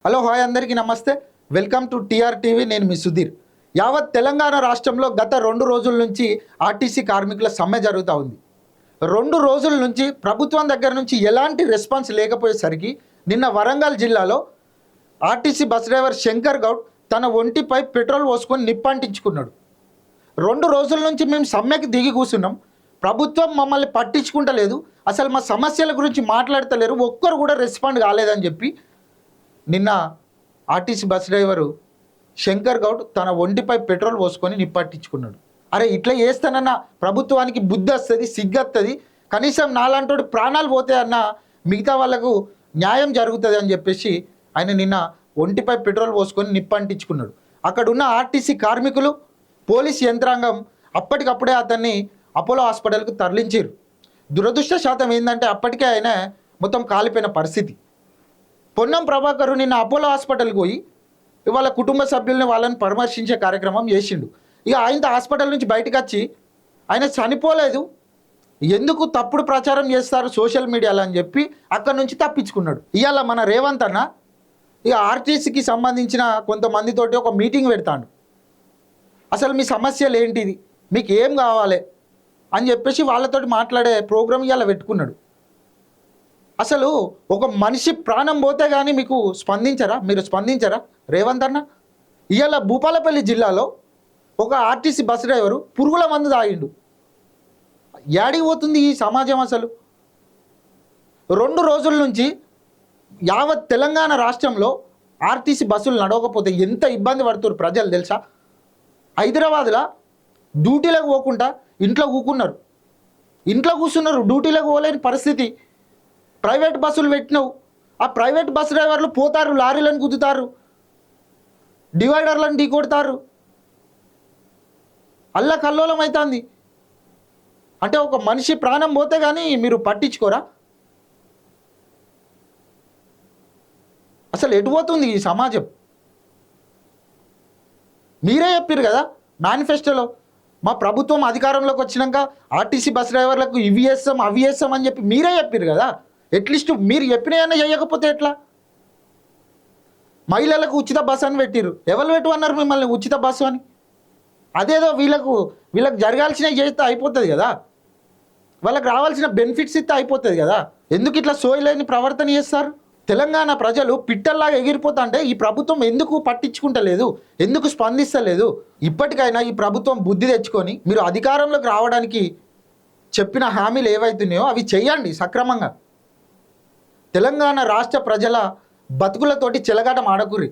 Hello hi అందరికీ నమస్తే. Welcome to TR TV. నేను మీ సుధీర్. యావత్ తెలంగాణ రాష్ట్రంలో గత 2 రోజుల నుంచి ఆర్టీసీ కార్మికుల సమ్మె జరుగుతూ ఉంది. 2 రోజుల నుంచి ప్రభుత్వం దగ్గర నుంచి ఎలాంటి రెస్పాన్స్ లేకపోయేసరికి నిన్న వరంగల్ జిల్లాలో RTC bus driver Shankar Goud తన ఒంటిపై పెట్రోల్ పోసుకొని నిప్పంటించుకున్నాడు. 2 రోజుల నుంచి మేము సమ్మెకి దిగి కూర్చున్నాం, ప్రభుత్వం మమ్మల్ని పట్టించుకుంటలేదు, అసలు మా సమస్యల గురించి మాట్లాడతలేరు, ఒక్కరు కూడా రెస్పాండ్ కాలేదని చెప్పి నిన్న RTC bus driver Shankar Goud తన ఒంటిపై పెట్రోల్ పోసుకొని నిప్పట్టించుకున్నాడు. అరే ఇట్లా చేస్తానన్న ప్రభుత్వానికి బుద్ధి వస్తుంది, సిగ్గొస్తుంది, కనీసం నాలాంటి ప్రాణాలు పోతే అన్న మిగతా వాళ్ళకు న్యాయం జరుగుతుంది అని చెప్పేసి ఆయన నిన్న ఒంటిపై పెట్రోల్ పోసుకొని నిప్పంటించుకున్నాడు. అక్కడున్న ఆర్టీసీ కార్మికులు, పోలీస్ యంత్రాంగం అప్పటికప్పుడే అతన్ని అపోలో హాస్పిటల్కు తరలించారు. దురదృష్టశాతం ఏంటంటే అప్పటికే ఆయన మొత్తం కాలిపోయిన పరిస్థితి. పొన్నం ప్రభాకర్ నిన్న అపోలో హాస్పిటల్కి పోయి ఇవాళ కుటుంబ సభ్యుల్ని వాళ్ళని పరామర్శించే కార్యక్రమం చేసిండు. ఇక ఆయన హాస్పిటల్ నుంచి బయటకు వచ్చి ఆయన చనిపోలేదు, ఎందుకు తప్పుడు ప్రచారం చేస్తారు సోషల్ మీడియాలో అని చెప్పి అక్కడి నుంచి తప్పించుకున్నాడు. ఇవాళ మన రేవంత్ అన్న ఇక ఆర్టీసీకి సంబంధించిన కొంతమందితోటి ఒక మీటింగ్ పెడతాడు. అసలు మీ సమస్యలు ఏంటిది, మీకు ఏం కావాలి అని చెప్పేసి వాళ్ళతోటి మాట్లాడే ప్రోగ్రామ్ ఇవాళ పెట్టుకున్నాడు. అసలు ఒక మనిషి ప్రాణం పోతే కానీ మీకు స్పందించరా, మీరు స్పందించరా రేవంత్ అన్న? ఇవాళ భూపాలపల్లి జిల్లాలో ఒక ఆర్టీసీ బస్ డ్రైవరు పురుగుల మందు తాగిండు. యాడికి పోతుంది ఈ సమాజం? అసలు 2 రోజుల నుంచి యావత్ తెలంగాణ రాష్ట్రంలో ఆర్టీసీ బస్సులు నడవకపోతే ఎంత ఇబ్బంది పడుతున్నారు ప్రజలు తెలుసా? హైదరాబాద్లో డ్యూటీలకు పోకుండా ఇంట్లో కూర్చున్నారు, డ్యూటీలకు పోలేని పరిస్థితి. ప్రైవేట్ బస్సులు పెట్టినావు, ఆ ప్రైవేట్ బస్ డ్రైవర్లు పోతారు, లారీలను గుద్దుతారు, డివైడర్లను ఢీకొడతారు, అల్లకల్లోలం అవుతుంది. అంటే ఒక మనిషి ప్రాణం పోతే కానీ మీరు పట్టించుకోరా? అసలు ఎటు పోతుంది ఈ సమాజం? మీరే చెప్పారు కదా మేనిఫెస్టోలో, మా ప్రభుత్వం అధికారంలోకి వచ్చినాక ఆర్టీసీ బస్ డ్రైవర్లకు ఇవి వేస్తాం అవి వేస్తాం అని చెప్పి మీరే చెప్పారు కదా. అట్లీస్ట్ మీరు చెప్పినవన్నా చేయకపోతే ఎట్లా? మహిళలకు ఉచిత బస్సు అని పెట్టిరు, ఎవరు పెట్టమన్నారు మిమ్మల్ని ఉచిత బస్సు అని? అదేదో వీళ్ళకు జరగాల్సినవి చేస్తే అయిపోతుంది కదా, వాళ్ళకి రావాల్సిన బెనిఫిట్స్ ఇస్తే అయిపోతుంది కదా. ఎందుకు ఇట్లా సోయలేని ప్రవర్తన చేస్తారు? తెలంగాణ ప్రజలు పిట్టల్లాగా ఎగిరిపోతా అంటే ఈ ప్రభుత్వం ఎందుకు పట్టించుకుంటలేదు, ఎందుకు స్పందిస్తలేదు? ఇప్పటికైనా ఈ ప్రభుత్వం బుద్ధి తెచ్చుకొని మీరు అధికారంలోకి రావడానికి చెప్పిన హామీలు ఏవైతున్నాయో అవి చేయండి సక్రమంగా. తెలంగాణ రాష్ట్ర ప్రజల బతుకులతోటి చెలగాటం ఆడకుర్రి.